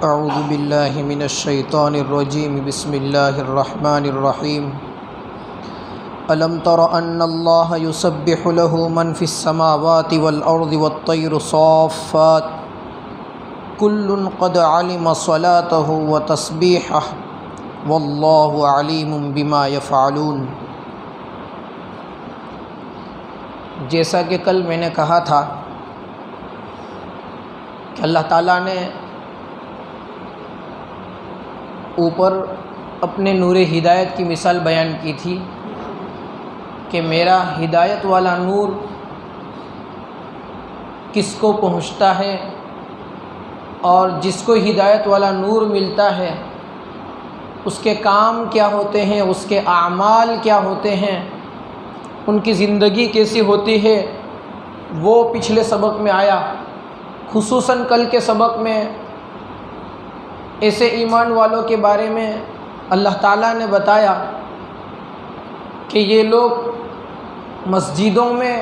اعوذ باللہ من الشیطان الرجیم بسم اللہ الرحمن الرحیم الم تر ان اللہ یسبح له من فی السماوات والارض والطیر صافات کل قد علم صلاته وتسبیحہ واللہ علیم بما یفعلون۔ جیسا کہ کل میں نے کہا تھا کہ اللہ تعالیٰ نے اوپر اپنے نور ہدایت کی مثال بیان کی تھی کہ میرا ہدایت والا نور کس کو پہنچتا ہے، اور جس کو ہدایت والا نور ملتا ہے اس کے کام کیا ہوتے ہیں، اس کے اعمال کیا ہوتے ہیں، ان کی زندگی کیسی ہوتی ہے، وہ پچھلے سبق میں آیا۔ خصوصاً کل کے سبق میں ایسے ایمان والوں کے بارے میں اللہ تعالیٰ نے بتایا کہ یہ لوگ مسجدوں میں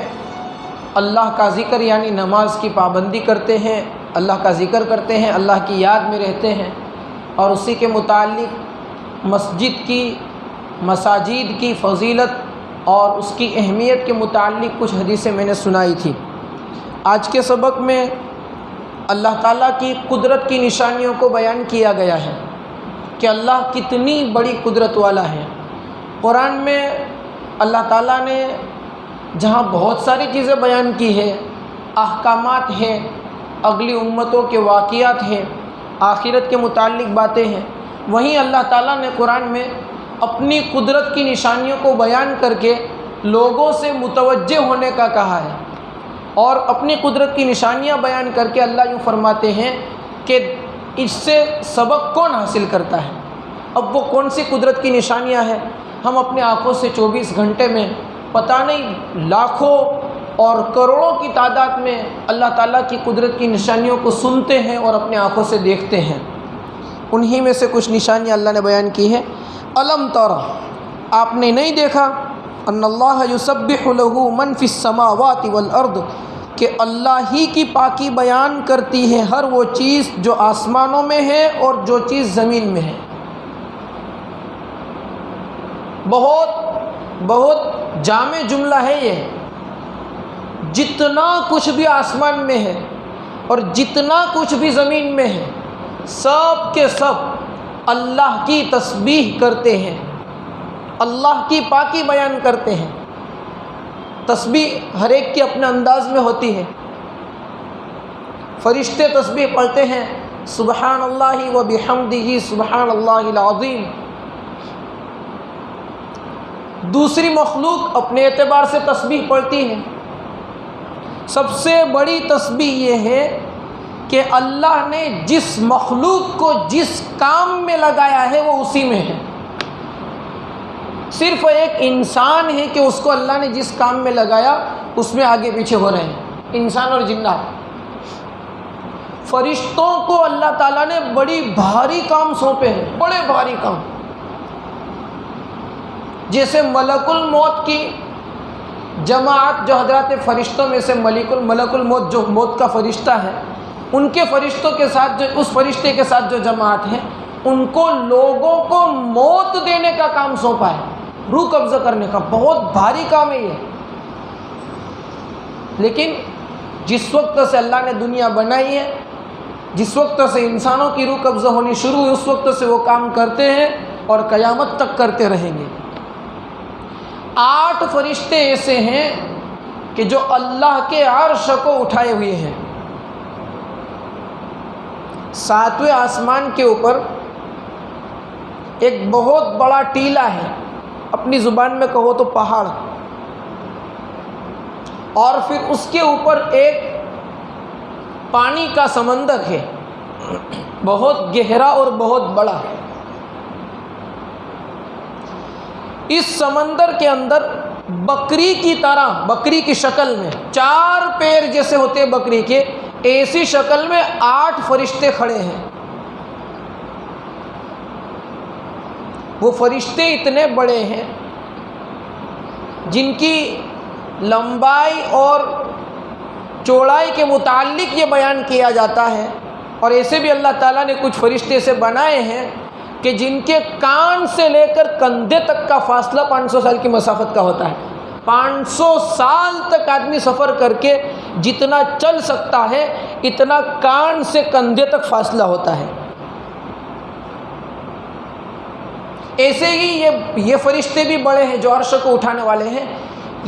اللہ کا ذکر یعنی نماز کی پابندی کرتے ہیں، اللہ کا ذکر کرتے ہیں، اللہ کی یاد میں رہتے ہیں، اور اسی کے متعلق مساجد کی فضیلت اور اس کی اہمیت کے متعلق کچھ حدیثیں میں نے سنائی تھی۔ آج کے سبق میں اللہ تعالیٰ کی قدرت کی نشانیوں کو بیان کیا گیا ہے کہ اللہ کتنی بڑی قدرت والا ہے۔ قرآن میں اللہ تعالیٰ نے جہاں بہت ساری چیزیں بیان کی ہے، احکامات ہیں، اگلی امتوں کے واقعات ہیں، آخرت کے متعلق باتیں ہیں، وہیں اللہ تعالیٰ نے قرآن میں اپنی قدرت کی نشانیوں کو بیان کر کے لوگوں سے متوجہ ہونے کا کہا ہے، اور اپنی قدرت کی نشانیاں بیان کر کے اللہ یوں فرماتے ہیں کہ اس سے سبق کون حاصل کرتا ہے۔ اب وہ کون سی قدرت کی نشانیاں ہیں؟ ہم اپنے آنکھوں سے 24 گھنٹے میں پتہ نہیں لاکھوں اور کروڑوں کی تعداد میں اللہ تعالیٰ کی قدرت کی نشانیوں کو سنتے ہیں اور اپنے آنکھوں سے دیکھتے ہیں۔ انہی میں سے کچھ نشانیاں اللہ نے بیان کی ہے۔ الم تر، آپ نے نہیں دیکھا، ان اللہ یسبح له من فی السماوات والارض، کہ اللہ ہی کی پاکی بیان کرتی ہے ہر وہ چیز جو آسمانوں میں ہے اور جو چیز زمین میں ہے۔ بہت جامع جملہ ہے یہ۔ جتنا کچھ بھی آسمان میں ہے اور جتنا کچھ بھی زمین میں ہے، سب کے سب اللہ کی تسبیح کرتے ہیں، اللہ کی پاکی بیان کرتے ہیں۔ تسبیح ہر ایک کے اپنے انداز میں ہوتی ہے۔ فرشتے تسبیح پڑھتے ہیں، سبحان اللہ و بحمدہ سبحان اللہ العظیم۔ دوسری مخلوق اپنے اعتبار سے تسبیح پڑھتی ہے۔ سب سے بڑی تسبیح یہ ہے کہ اللہ نے جس مخلوق کو جس کام میں لگایا ہے وہ اسی میں ہے۔ صرف ایک انسان ہے کہ اس کو اللہ نے جس کام میں لگایا اس میں آگے پیچھے ہو رہے ہیں، انسان اور جنات۔ فرشتوں کو اللہ تعالیٰ نے بڑی بھاری کام سونپے ہیں، بڑے بھاری کام۔ جیسے ملک الموت کی جماعت جو حضرات فرشتوں میں سے ملک الموت جو موت کا فرشتہ ہے، ان کے فرشتوں کے ساتھ اس فرشتے کے ساتھ جو جماعت ہے، ان کو لوگوں کو موت دینے کا کام سونپا ہے، روح قبضہ کرنے کا۔ بہت بھاری کام ہے یہ۔ لیکن جس وقت سے اللہ نے دنیا بنائی ہے، جس وقت سے انسانوں کی روح قبضہ ہونی شروع ہوئی، اس وقت سے وہ کام کرتے ہیں اور قیامت تک کرتے رہیں گے۔ 8 فرشتے ایسے ہیں کہ جو اللہ کے عرش کو اٹھائے ہوئے ہیں۔ 7ویں آسمان کے اوپر ایک بہت بڑا ٹیلہ ہے، اپنی زبان میں کہو تو پہاڑ، اور پھر اس کے اوپر ایک پانی کا سمندر ہے، بہت گہرا اور بہت بڑا۔ اس سمندر کے اندر بکری کی طرح، بکری کی شکل میں 4 پیر جیسے ہوتے ہیں بکری کے، ایسی شکل میں 8 فرشتے کھڑے ہیں۔ وہ فرشتے اتنے بڑے ہیں جن کی لمبائی اور چوڑائی کے متعلق یہ بیان کیا جاتا ہے اور ایسے بھی اللہ تعالیٰ نے کچھ فرشتے سے بنائے ہیں کہ جن کے کان سے لے کر کندھے تک کا فاصلہ 500 سال کی مسافت کا ہوتا ہے۔ 500 سال تک آدمی سفر کر کے جتنا چل سکتا ہے اتنا کان سے کندھے تک فاصلہ ہوتا ہے۔ ایسے ہی یہ فرشتے بھی بڑے ہیں جو عرش کو اٹھانے والے ہیں۔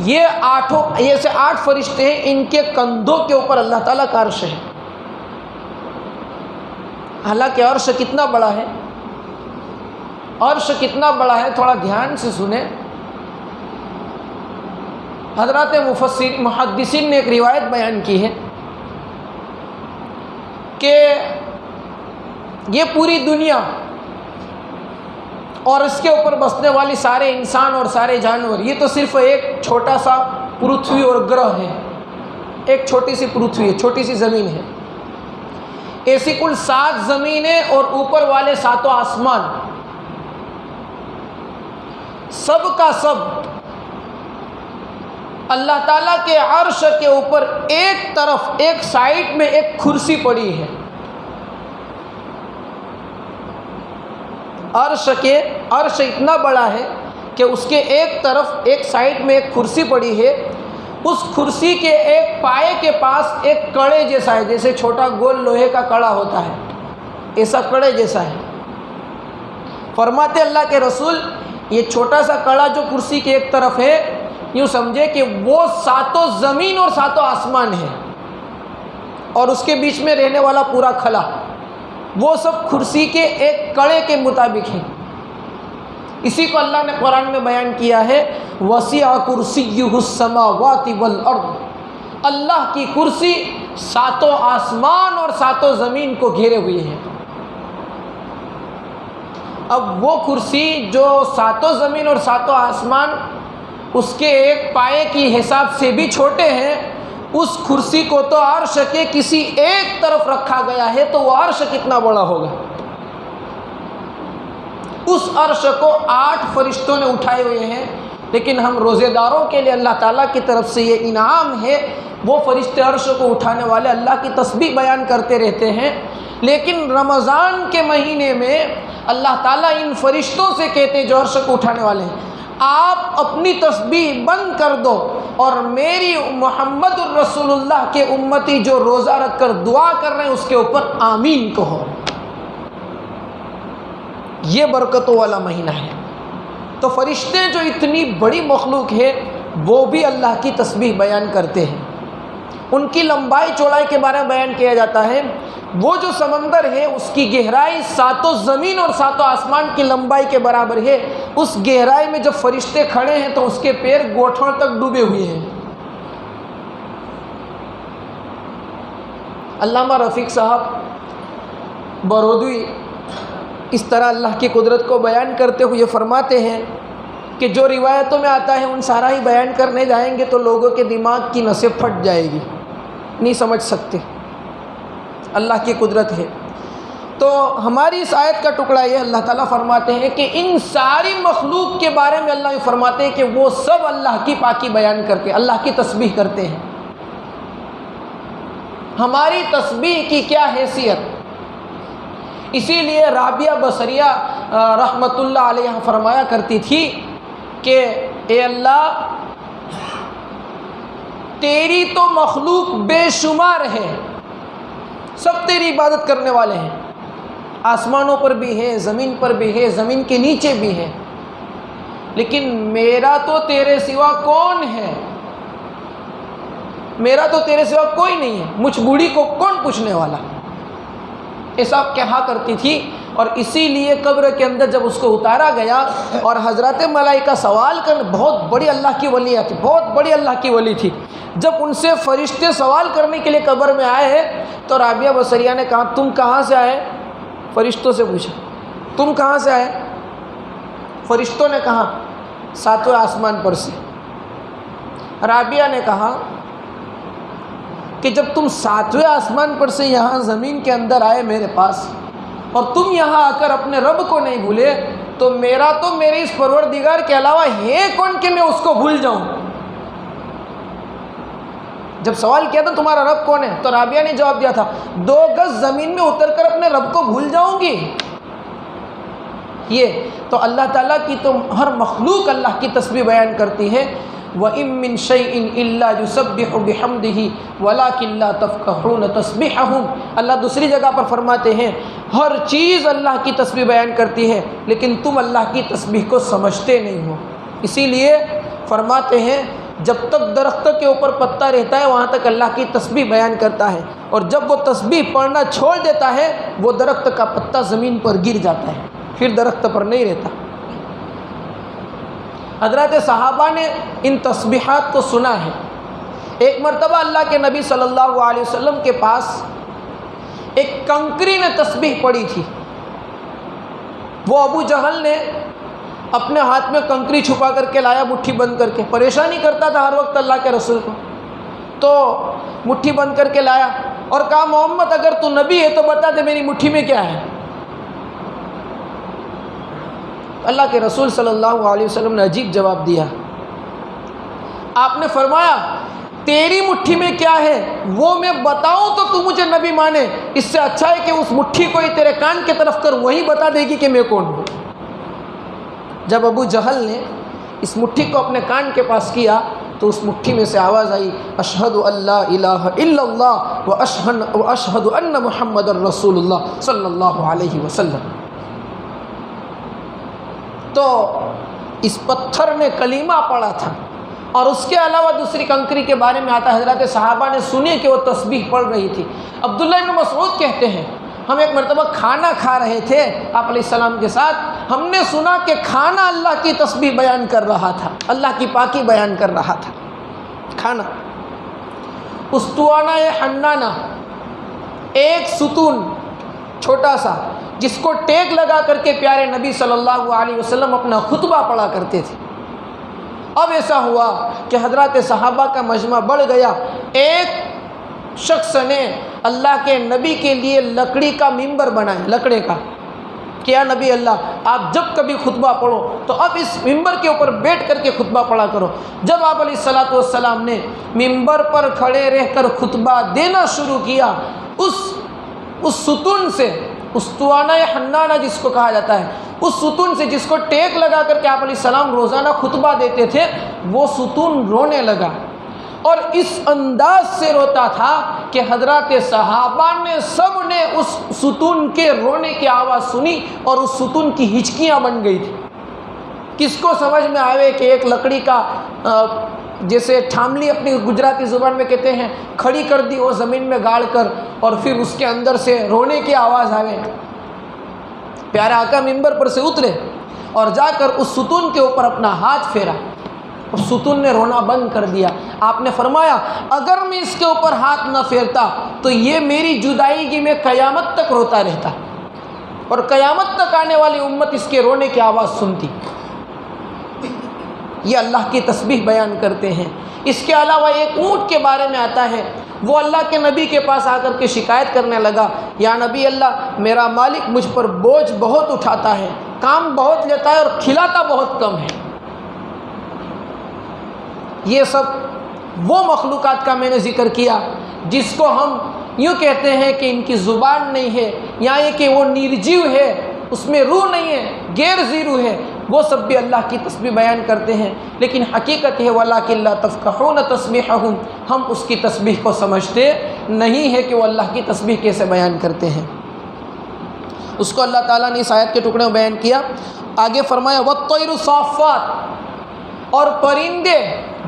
یہ 8 فرشتے ہیں، ان کے کندھوں کے اوپر اللہ تعالیٰ کا عرش ہے۔ حالانکہ عرش کتنا بڑا ہے، عرش کتنا بڑا ہے، تھوڑا دھیان سے سنیں۔ حضرات محدثین نے ایک روایت بیان کی ہے کہ یہ پوری دنیا اور اس کے اوپر بسنے والی سارے انسان اور سارے جانور، یہ تو صرف ایک چھوٹا سا پرتھوی اور گرہ ہے، ایک چھوٹی سی پرتھوی ہے، چھوٹی سی زمین ہے۔ ایسی کل 7 زمینیں اور اوپر والے 7 آسمان، سب کا سب اللہ تعالیٰ کے عرش کے اوپر ایک طرف، ایک سائڈ میں ایک کرسی پڑی ہے۔ عرش اتنا بڑا ہے کہ اس کے ایک طرف، ایک سائڈ میں ایک کرسی پڑی ہے۔ اس کرسی کے ایک پائے کے پاس ایک کڑے جیسا ہے، جیسے چھوٹا گول لوہے کا کڑا ہوتا ہے، ایسا کڑے جیسا ہے۔ فرماتے اللہ کے رسول، یہ چھوٹا سا کڑا جو کرسی کے ایک طرف ہے، یوں سمجھے کہ وہ 7 زمین اور 7 آسمان ہے، اور اس کے بیچ میں رہنے والا پورا خلا، وہ سب کرسی کے ایک کڑے کے مطابق ہے۔ اسی کو اللہ نے قرآن میں بیان کیا ہے، وسع کرسیہ السماوات والارض، اللہ کی کرسی 7 آسمان اور 7 زمین کو گھیرے ہوئے ہے۔ اب وہ کرسی جو 7 زمین اور 7 آسمان اس کے ایک پائے کی حساب سے بھی چھوٹے ہیں، اس کرسی کو تو عرش کے کسی ایک طرف رکھا گیا ہے، تو وہ عرش کتنا بڑا ہوگا۔ اس عرش کو 8 فرشتوں نے اٹھائے ہوئے ہیں، لیکن ہم روزے داروں کے لیے اللہ تعالیٰ کی طرف سے یہ انعام ہے، وہ فرشتے عرش کو اٹھانے والے اللہ کی تسبیح بیان کرتے رہتے ہیں۔ لیکن رمضان کے مہینے میں اللہ تعالیٰ ان فرشتوں سے کہتے ہیں جو عرش کو اٹھانے والے ہیں، آپ اپنی تسبیح بند کر دو اور میری محمد الرسول اللہ کے امتی جو روزہ رکھ کر دعا کر رہے ہیں اس کے اوپر آمین کہو۔ یہ برکتوں والا مہینہ ہے۔ تو فرشتے جو اتنی بڑی مخلوق ہے وہ بھی اللہ کی تسبیح بیان کرتے ہیں۔ ان کی لمبائی چوڑائی کے بارے میں بیان کیا جاتا ہے، وہ جو سمندر ہے اس کی گہرائی 7 زمین اور 7 آسمان کی لمبائی کے برابر ہے۔ اس گہرائی میں جب فرشتے کھڑے ہیں تو اس کے پیر گوٹھوں تک ڈوبے ہوئے ہیں۔ علامہ رفیق صاحب برودوی اس طرح اللہ کی قدرت کو بیان کرتے ہوئے فرماتے ہیں کہ جو روایتوں میں آتا ہے ان سارا ہی بیان کرنے جائیں گے تو لوگوں کے دماغ کی نسیں پھٹ جائے گی، نہیں سمجھ سکتے، اللہ کی قدرت ہے۔ تو ہماری اس آیت کا ٹکڑا یہ اللہ تعالیٰ فرماتے ہیں کہ ان ساری مخلوق کے بارے میں اللہ یہ فرماتے ہیں کہ وہ سب اللہ کی پاکی بیان کرتے ہیں، اللہ کی تسبیح کرتے ہیں۔ ہماری تسبیح کی کیا حیثیت؟ اسی لیے رابعہ بصریہ رحمۃ اللہ علیہ فرمایا کرتی تھی کہ اے اللہ تیری تو مخلوق بے شمار ہے، سب تیری عبادت کرنے والے ہیں، آسمانوں پر بھی ہے، زمین پر بھی ہے، زمین کے نیچے بھی ہے، لیکن میرا تو تیرے سوا کون ہے؟ میرا تو تیرے سوا کوئی نہیں ہے، مجھ بوڑھی کو کون پوچھنے والا؟ ایسا کہا کرتی تھی۔ اور اسی لیے قبر کے اندر جب اس کو اتارا گیا اور حضرات ملائکہ سوال کرنے، بہت بڑی اللہ کی ولی تھی، بہت بڑی اللہ کی ولی تھی، جب ان سے فرشتے سوال کرنے کے لیے قبر میں آئے تو رابعہ بصریہ نے کہا تم کہاں سے آئے؟ فرشتوں سے پوچھا تم کہاں سے آئے؟ فرشتوں نے کہا 7ویں آسمان پر سے۔ رابعہ نے کہا کہ جب تم 7ویں آسمان پر سے یہاں زمین کے اندر آئے میرے پاس اور تم یہاں آ کر اپنے رب کو نہیں بھولے تو میرا تو میرے اس پروردگار کے علاوہ ہے کون کہ میں اس کو بھول جاؤں؟ جب سوال کیا تھا تمہارا رب کون ہے، تو رابعہ نے جواب دیا تھا 2 گز زمین میں اتر کر اپنے رب کو بھول جاؤں گی؟ یہ تو اللہ تعالیٰ کی تو ہر مخلوق اللہ کی تسبیح بیان کرتی ہے. وَإِن مِّن شَيْءٍ إِلَّا يُسَبِّحُ بِحَمْدِهِ وَلَٰكِن لَّا تَفْقَهُونَ تَسْبِيحَهُمْ. اللہ دوسری جگہ پر فرماتے ہیں ہر چیز اللہ کی تسبیح بیان کرتی ہے لیکن تم اللہ کی تسبیح کو سمجھتے نہیں ہو. اسی لیے فرماتے ہیں جب تک درخت کے اوپر پتا رہتا ہے وہاں تک اللہ کی تسبیح بیان کرتا ہے، اور جب وہ تسبیح پڑھنا چھوڑ دیتا ہے وہ درخت کا پتا زمین پر گر جاتا ہے، پھر درخت پر نہیں رہتا. حضرات صحابہ نے ان تسبیحات کو سنا ہے. ایک مرتبہ اللہ کے نبی صلی اللہ علیہ وسلم کے پاس ایک کنکری نے تسبیح پڑھی تھی. وہ ابو جہل نے اپنے ہاتھ میں کنکری چھپا کر کے لایا، مٹھی بند کر کے، پریشانی کرتا تھا ہر وقت اللہ کے رسول کو، تو مٹھی بند کر کے لایا اور کہا محمد اگر تو نبی ہے تو بتا دے میری مٹھی میں کیا ہے. اللہ کے رسول صلی اللہ علیہ وسلم نے عجیب جواب دیا. آپ نے فرمایا تیری مٹھی میں کیا ہے وہ میں بتاؤں تو تو مجھے نبی مانے، اس سے اچھا ہے کہ اس مٹھی کو ہی تیرے کان کی طرف کر، وہی بتا دے گی کہ میں کون ہوں. جب ابو جہل نے اس مٹھی کو اپنے کان کے پاس کیا تو اس مٹھی میں سے آواز آئی اشہد ان لا الہ الا اللہ واشہد ان محمد رسول اللہ صلی اللہ علیہ وسلم. تو اس پتھر نے کلمہ پڑھا تھا. اور اس کے علاوہ دوسری کنکری کے بارے میں آتا ہے حضرات صحابہ نے سنی کہ وہ تسبیح پڑھ رہی تھی. عبداللہ بن مسعود کہتے ہیں ہم ایک مرتبہ کھانا کھا رہے تھے آپ علیہ السلام کے ساتھ، ہم نے سنا کہ کھانا اللہ کی تسبیح بیان کر رہا تھا، اللہ کی پاکی بیان کر رہا تھا. کھانا استوانہ حنانہ، ایک ستون چھوٹا سا جس کو ٹیک لگا کر کے پیارے نبی صلی اللہ علیہ وسلم اپنا خطبہ پڑھا کرتے تھے. اب ایسا ہوا کہ حضرات صحابہ کا مجمع بڑھ گیا. ایک شخص نے اللہ کے نبی کے لیے لکڑی کا ممبر بنایا، لکڑے کا، کہ یا نبی اللہ آپ جب کبھی خطبہ پڑھو تو اب اس ممبر کے اوپر بیٹھ کر کے خطبہ پڑھا کرو. جب آپ علیہ الصلاۃ والسلام نے ممبر پر کھڑے رہ کر خطبہ دینا شروع کیا، اس ستون سے، استوانہ حنانہ جس کو کہا جاتا ہے، اس ستون سے جس کو ٹیک لگا کر کے آپ علیہ السلام روزانہ خطبہ دیتے تھے، وہ ستون رونے لگا. اور اس انداز سے روتا تھا کہ حضرات صحابہ نے سب نے اس ستون کے رونے کی آواز سنی اور اس ستون کی ہچکیاں بن گئی تھی. کس کو سمجھ میں آئے کہ ایک لکڑی کا جیسے ٹھاملی اپنی گجراتی زبان میں کہتے ہیں کھڑی کر دی وہ زمین میں گاڑ کر، اور پھر اس کے اندر سے رونے کی آواز آئے. پیارے آقا ممبر پر سے اترے اور جا کر اس ستون کے اوپر اپنا ہاتھ پھیرا، اس ستون نے رونا بند کر دیا. آپ نے فرمایا اگر میں اس کے اوپر ہاتھ نہ پھیرتا تو یہ میری جدائیگی میں قیامت تک روتا رہتا، اور قیامت تک آنے والی امت اس کے رونے کی آواز سنتی. یہ اللہ کی تسبیح بیان کرتے ہیں. اس کے علاوہ ایک اونٹ کے بارے میں آتا ہے، وہ اللہ کے نبی کے پاس آ کر کے شکایت کرنے لگا، یا نبی اللہ میرا مالک مجھ پر بوجھ بہت اٹھاتا ہے، کام بہت لیتا ہے اور کھلاتا بہت کم ہے. یہ سب وہ مخلوقات کا میں نے ذکر کیا جس کو ہم یوں کہتے ہیں کہ ان کی زبان نہیں ہے، یا یہ کہ وہ نرجیو ہے، اس میں روح نہیں ہے، غیر ذی روح ہے، وہ سب بھی اللہ کی تسبیح بیان کرتے ہیں. لیکن حقیقت ہے وَلَٰكِن لَّا تَفْقَهُونَ تَسْبِيحَهُمْ، ہم اس کی تسبیح کو سمجھتے نہیں ہے کہ وہ اللہ کی تسبیح کیسے بیان کرتے ہیں. اس کو اللہ تعالیٰ نے اس آیت کے ٹکڑے میں بیان کیا. آگے فرمایا وَالطَّيْرُ صَافَّاتٍ، اور پرندے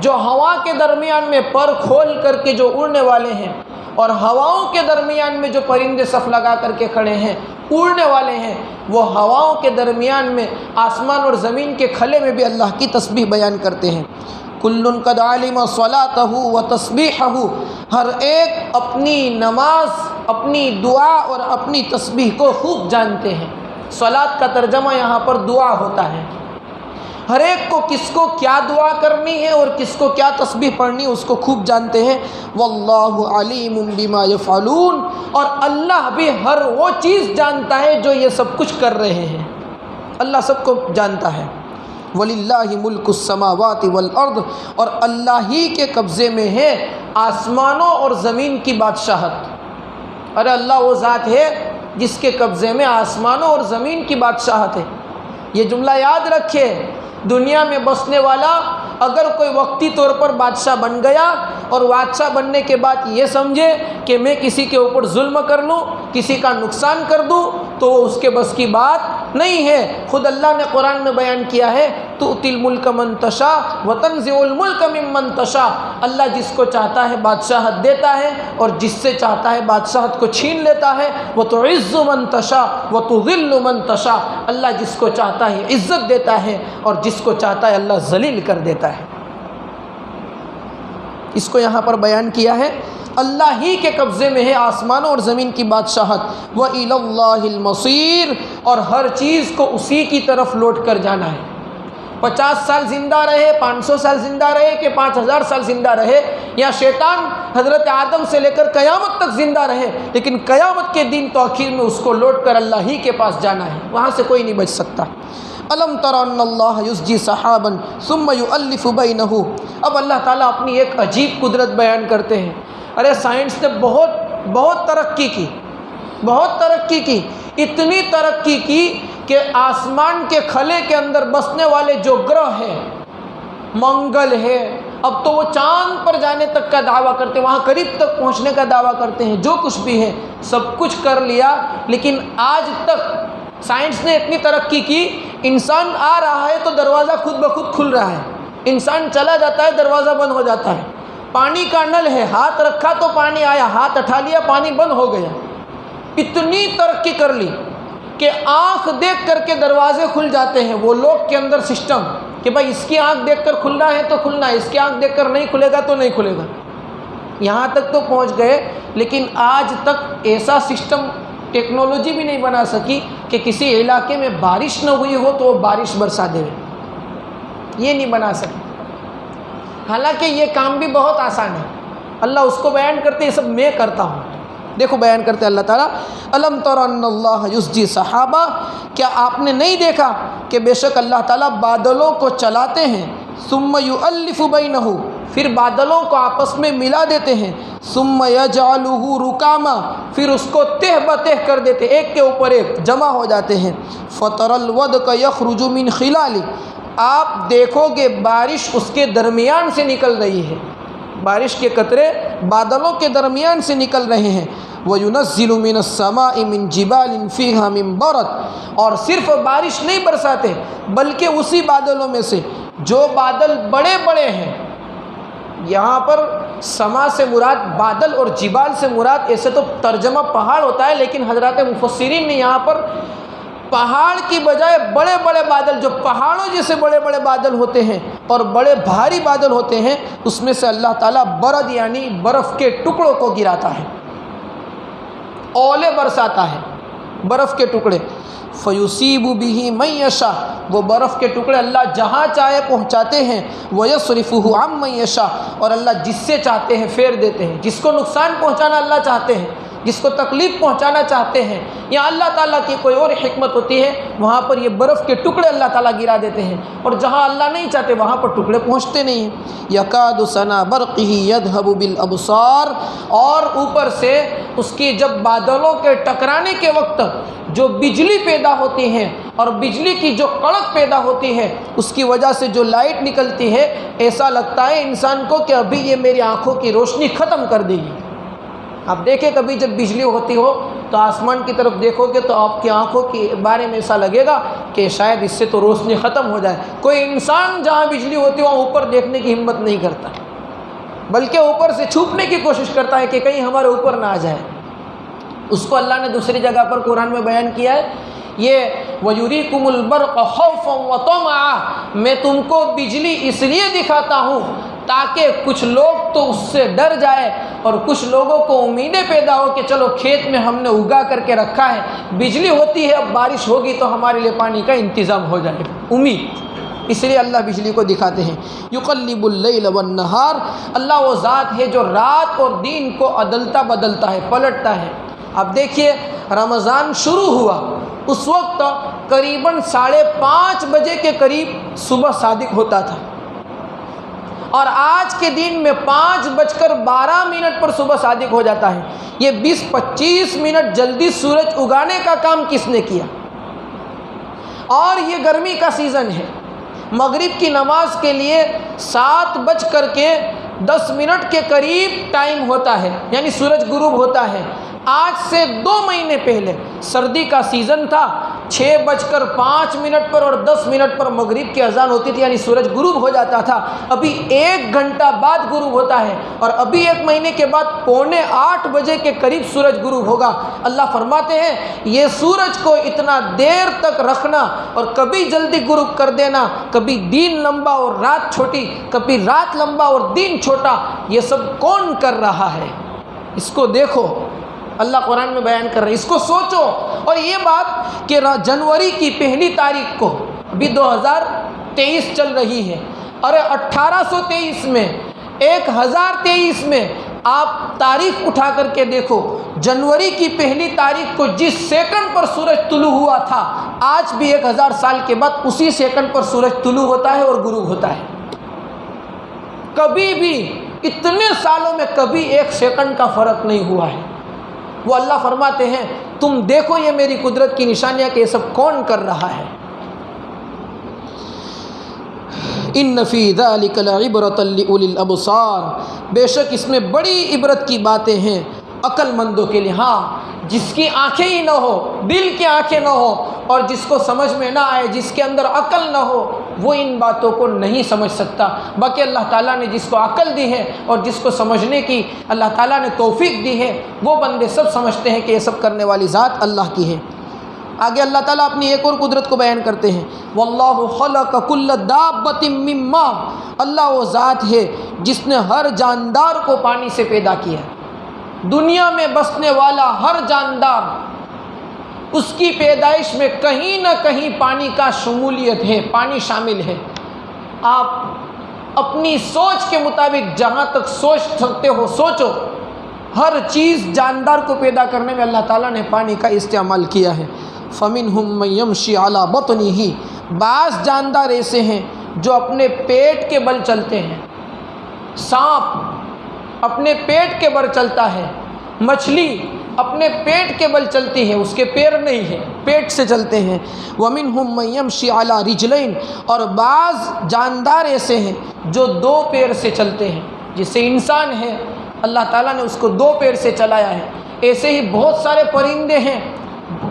جو ہوا کے درمیان میں پر کھول کر کے جو اڑنے والے ہیں، اور ہواؤں کے درمیان میں جو پرندے صف لگا کر کے کھڑے ہیں اڑنے والے ہیں، وہ ہواؤں کے درمیان میں آسمان اور زمین کے کھلے میں بھی اللہ کی تسبیح بیان کرتے ہیں. کل قد علم صلاتہ و تسبیحہ، ہر ایک اپنی نماز، اپنی دعا اور اپنی تسبیح کو خوب جانتے ہیں. صلات کا ترجمہ یہاں پر دعا ہوتا ہے. ہر ایک کو کس کو کیا دعا کرنی ہے اور کس کو کیا تسبیح پڑھنی ہے اس کو خوب جانتے ہیں. واللہ علیم بما یفعلون، اور اللہ بھی ہر وہ چیز جانتا ہے جو یہ سب کچھ کر رہے ہیں. اللہ سب کو جانتا ہے. وَلِلَّهِ مُلْكُ السَّمَاوَاتِ وَالْأَرْضِ، اور اللہ ہی کے قبضے میں ہے آسمانوں اور زمین کی بادشاہت۔ ارے اللہ وہ ذات ہے جس کے قبضے میں آسمانوں اور زمین کی بادشاہت ہے۔ یہ جملہ یاد رکھے، دنیا میں بسنے والا اگر کوئی وقتی طور پر بادشاہ بن گیا اور بادشاہ بننے کے بعد یہ سمجھے کہ میں کسی کے اوپر ظلم کر لوں، کسی کا نقصان کر دوں، تو وہ اس کے بس کی بات نہیں ہے۔ خود اللہ نے قرآن میں بیان کیا ہے، تؤتی الملک من تشاء وتنزع الملک ممن تشاء، اللہ جس کو چاہتا ہے بادشاہت دیتا ہے اور جس سے چاہتا ہے بادشاہت کو چھین لیتا ہے۔ وتعز من تشاء وتذل من تشاء، اللہ جس کو چاہتا ہے عزت دیتا ہے اور جس کو چاہتا ہے اللہ ذلیل کر دیتا ہے۔ اس کو یہاں پر بیان کیا ہے، اللہ ہی کے قبضے میں ہے آسمانوں اور زمین کی بادشاہت۔ وَإِلَى اللَّهِ الْمَصِيرُ، اور ہر چیز کو اسی کی طرف لوٹ کر جانا ہے۔ 50 سال زندہ رہے، 500 سال زندہ رہے کہ 5000 سال زندہ رہے، یا شیطان حضرت آدم سے لے کر قیامت تک زندہ رہے، لیکن قیامت کے دن تو آخر میں اس کو لوٹ کر اللہ ہی کے پاس جانا ہے، وہاں سے کوئی نہیں بچ سکتا۔ الم تر ان اللہ یسجی سحابا ثم یؤلف بینہ، اب اللہ تعالیٰ اپنی ایک عجیب قدرت بیان کرتے ہیں۔ ارے سائنس نے بہت ترقی کی، بہت ترقی کی، اتنی ترقی کی کہ آسمان کے خلے کے اندر بسنے والے جو گرہ ہیں، منگل ہے، اب تو وہ چاند پر جانے تک کا دعویٰ کرتے ہیں، وہاں قریب تک پہنچنے کا دعویٰ کرتے ہیں، جو کچھ بھی ہے سب کچھ کر لیا، لیکن آج تک سائنس نے اتنی ترقی کی، انسان آ رہا ہے تو دروازہ خود بخود کھل رہا ہے، انسان چلا جاتا ہے دروازہ بند ہو جاتا ہے۔ پانی کا نل ہے، ہاتھ رکھا تو پانی آیا، ہاتھ اٹھا لیا پانی بند ہو گیا۔ اتنی ترقی کر لی کہ آنکھ دیکھ کر کے دروازے کھل جاتے ہیں، وہ لوگ کے اندر سسٹم کہ بھائی اس کی آنکھ دیکھ کر کھلنا ہے تو کھلنا ہے، اس کی آنکھ دیکھ کر نہیں کھلے گا تو نہیں کھلے گا۔ یہاں تک تو پہنچ گئے، لیکن آج تک ایسا سسٹم ٹیکنالوجی بھی نہیں بنا سکی کہ کسی علاقے میں بارش نہ ہوئی ہو تو وہ بارش برسا دے، یہ نہیں بنا سکی۔ حالانکہ یہ کام بھی بہت آسان ہے، اللہ اس کو بیان کرتے یہ سب میں کرتا ہوں۔ دیکھو بیان کرتے اللہ تعالیٰ، الم تر ان اللہ یسجی سحابا، کیا آپ نے نہیں دیکھا کہ بے شک اللہ تعالیٰ بادلوں کو چلاتے ہیں، ثم یؤلف بینہ، پھر بادلوں کو آپس میں ملا دیتے ہیں، ثم یجعلہ رکاما، پھر اس کو تہ بتہ کر دیتے، ایک کے اوپر ایک جمع ہو جاتے ہیں، فتر الودق یخرج من خلالہ، آپ دیکھو گے بارش اس کے درمیان سے نکل رہی ہے، بارش کے قطرے بادلوں کے درمیان سے نکل رہے ہیں۔ وَيُنَزِّلُ مِنَ السَّمَاءِ مِن جِبَالٍ فِيهَا مِن بَرَدٍ، اور صرف بارش نہیں برساتے بلکہ اسی بادلوں میں سے جو بادل بڑے بڑے ہیں، یہاں پر سما سے مراد بادل اور جبال سے مراد، ایسے تو ترجمہ پہاڑ ہوتا ہے، لیکن حضرات مفسرین نے یہاں پر پہاڑ کی بجائے بڑے بڑے بادل، جو پہاڑوں جیسے بڑے بڑے بادل ہوتے ہیں اور بڑے بھاری بادل ہوتے ہیں، اس میں سے اللہ تعالیٰ برد یعنی برف کے ٹکڑوں کو گراتا ہے، اولے برساتا ہے، برف کے ٹکڑے۔ فیصیب بہ من یشاء، وہ برف کے ٹکڑے اللہ جہاں چاہے پہنچاتے ہیں، ویصرفہ عن من یشاء، اور اللہ جس سے چاہتے ہیں پھیر دیتے ہیں، جس کو نقصان پہنچانا اللہ چاہتے ہیں، جس کو تکلیف پہنچانا چاہتے ہیں، یا اللہ تعالیٰ کی کوئی اور حکمت ہوتی ہے، وہاں پر یہ برف کے ٹکڑے اللہ تعالیٰ گرا دیتے ہیں، اور جہاں اللہ نہیں چاہتے وہاں پر ٹکڑے پہنچتے نہیں ہیں۔ یکاد ثنا برقہ یذھب بالابصار، اور اوپر سے اس کی جب بادلوں کے ٹکرانے کے وقت جو بجلی پیدا ہوتی ہے اور بجلی کی جو کڑک پیدا ہوتی ہے، اس کی وجہ سے جو لائٹ نکلتی ہے، ایسا لگتا ہے انسان کو کہ ابھی یہ میری آنکھوں کی روشنی ختم کر دے گی۔ آپ دیکھیں کبھی جب بجلی ہوتی ہو تو آسمان کی طرف دیکھو گے تو آپ کی آنکھوں کے بارے میں ایسا لگے گا کہ شاید اس سے تو روشنی ختم ہو جائے۔ کوئی انسان جہاں بجلی ہوتی ہے وہاں اوپر دیکھنے کی ہمت نہیں کرتا، بلکہ اوپر سے چھپنے کی کوشش کرتا ہے کہ کہیں ہمارے اوپر نہ آ جائے۔ اس کو اللہ نے دوسری جگہ پر قرآن میں بیان کیا ہے، یہ وَيُرِيكُمُ الْبَرْقَ خَوْفًا وَطَمَعًا، میں تم کو بجلی اس لیے دکھاتا ہوں تاکہ کچھ لوگ تو اس سے ڈر جائے اور کچھ لوگوں کو امیدیں پیدا ہو کہ چلو کھیت میں ہم نے اگا کر کے رکھا ہے، بجلی ہوتی ہے اب بارش ہوگی تو ہمارے لیے پانی کا انتظام ہو جائے گا، امید، اس لیے اللہ بجلی کو دکھاتے ہیں۔ یقلب اللیل والنہار، اللہ وہ ذات ہے جو رات اور دن کو عدلتا بدلتا ہے، پلٹتا ہے۔ اب دیکھیے رمضان شروع ہوا، اس وقت قریباً 5:30 بجے کے قریب صبح صادق ہوتا تھا، اور آج کے دن میں 5:12 پر صبح صادق ہو جاتا ہے۔ یہ 20-25 منٹ جلدی سورج اگانے کا کام کس نے کیا؟ اور یہ گرمی کا سیزن ہے، مغرب کی نماز کے لیے 7:10 کے قریب ٹائم ہوتا ہے، یعنی سورج غروب ہوتا ہے۔ آج سے 2 مہینے پہلے سردی کا سیزن تھا، 6:05 پر اور 10 منٹ پر مغرب کی اذان ہوتی تھی، یعنی سورج غروب ہو جاتا تھا۔ ابھی 1 گھنٹہ بعد غروب ہوتا ہے، اور ابھی 1 مہینے کے بعد 7:45 بجے کے قریب سورج غروب ہوگا۔ اللہ فرماتے ہیں یہ سورج کو اتنا دیر تک رکھنا اور کبھی جلدی غروب کر دینا، کبھی دن لمبا اور رات چھوٹی، کبھی رات لمبا اور دن چھوٹا، یہ سب کون کر رہا ہے؟ اس کو دیکھو، اللہ قرآن میں بیان کر رہا ہے، اس کو سوچو۔ اور یہ بات کہ جنوری کی 1 تاریخ کو، ابھی 2023 چل رہی ہے، اور 1823 میں 1023 میں آپ تاریخ اٹھا کر کے دیکھو، جنوری کی 1 تاریخ کو جس سیکنڈ پر سورج طلوع ہوا تھا، آج بھی 1000 سال کے بعد اسی سیکنڈ پر سورج طلوع ہوتا ہے اور غروب ہوتا ہے۔ کبھی بھی اتنے سالوں میں کبھی 1 سیکنڈ کا فرق نہیں ہوا ہے۔ وہ اللہ فرماتے ہیں تم دیکھو یہ میری قدرت کی نشانیاں کہ یہ سب کون کر رہا ہے۔ ان فی ذلک لعبرۃ لأولی الابصار، بے شک اس میں بڑی عبرت کی باتیں ہیں عقل مندوں کے لیے۔ ہاں، جس کی آنکھیں ہی نہ ہو، دل کی آنکھیں نہ ہو، اور جس کو سمجھ میں نہ آئے، جس کے اندر عقل نہ ہو، وہ ان باتوں کو نہیں سمجھ سکتا۔ باقی اللہ تعالیٰ نے جس کو عقل دی ہے اور جس کو سمجھنے کی اللہ تعالیٰ نے توفیق دی ہے، وہ بندے سب سمجھتے ہیں کہ یہ سب کرنے والی ذات اللہ کی ہے۔ آگے اللہ تعالیٰ اپنی ایک اور قدرت کو بیان کرتے ہیں، واللہ خلق کل دابۃ من ماء، اللہ وہ ذات ہے جس نے ہر جاندار کو پانی سے پیدا کیا۔ دنیا میں بسنے والا ہر جاندار، اس کی پیدائش میں کہیں نہ کہیں پانی کا شمولیت ہے، پانی شامل ہے۔ آپ اپنی سوچ کے مطابق جہاں تک سوچ سکتے ہو سوچو، ہر چیز جاندار کو پیدا کرنے میں اللہ تعالیٰ نے پانی کا استعمال کیا ہے۔ فَمِنْهُمْ مَنْ يَمْشِي عَلَى بَطْنِهِ، بعض جاندار ایسے ہیں جو اپنے پیٹ کے بل چلتے ہیں۔ سانپ اپنے پیٹ کے بل چلتا ہے، مچھلی اپنے پیٹ کے بل چلتی ہے، اس کے پیر نہیں ہے، پیٹ سے چلتے ہیں۔ وَمِنْهُمْ مَنْ يَمْشِي عَلَى رِجْلَيْنِ، اور بعض جاندار ایسے ہیں جو 2 پیر سے چلتے ہیں، جیسے انسان ہے اللہ تعالیٰ نے اس کو 2 پیر سے چلایا ہے۔ ایسے ہی بہت سارے پرندے ہیں،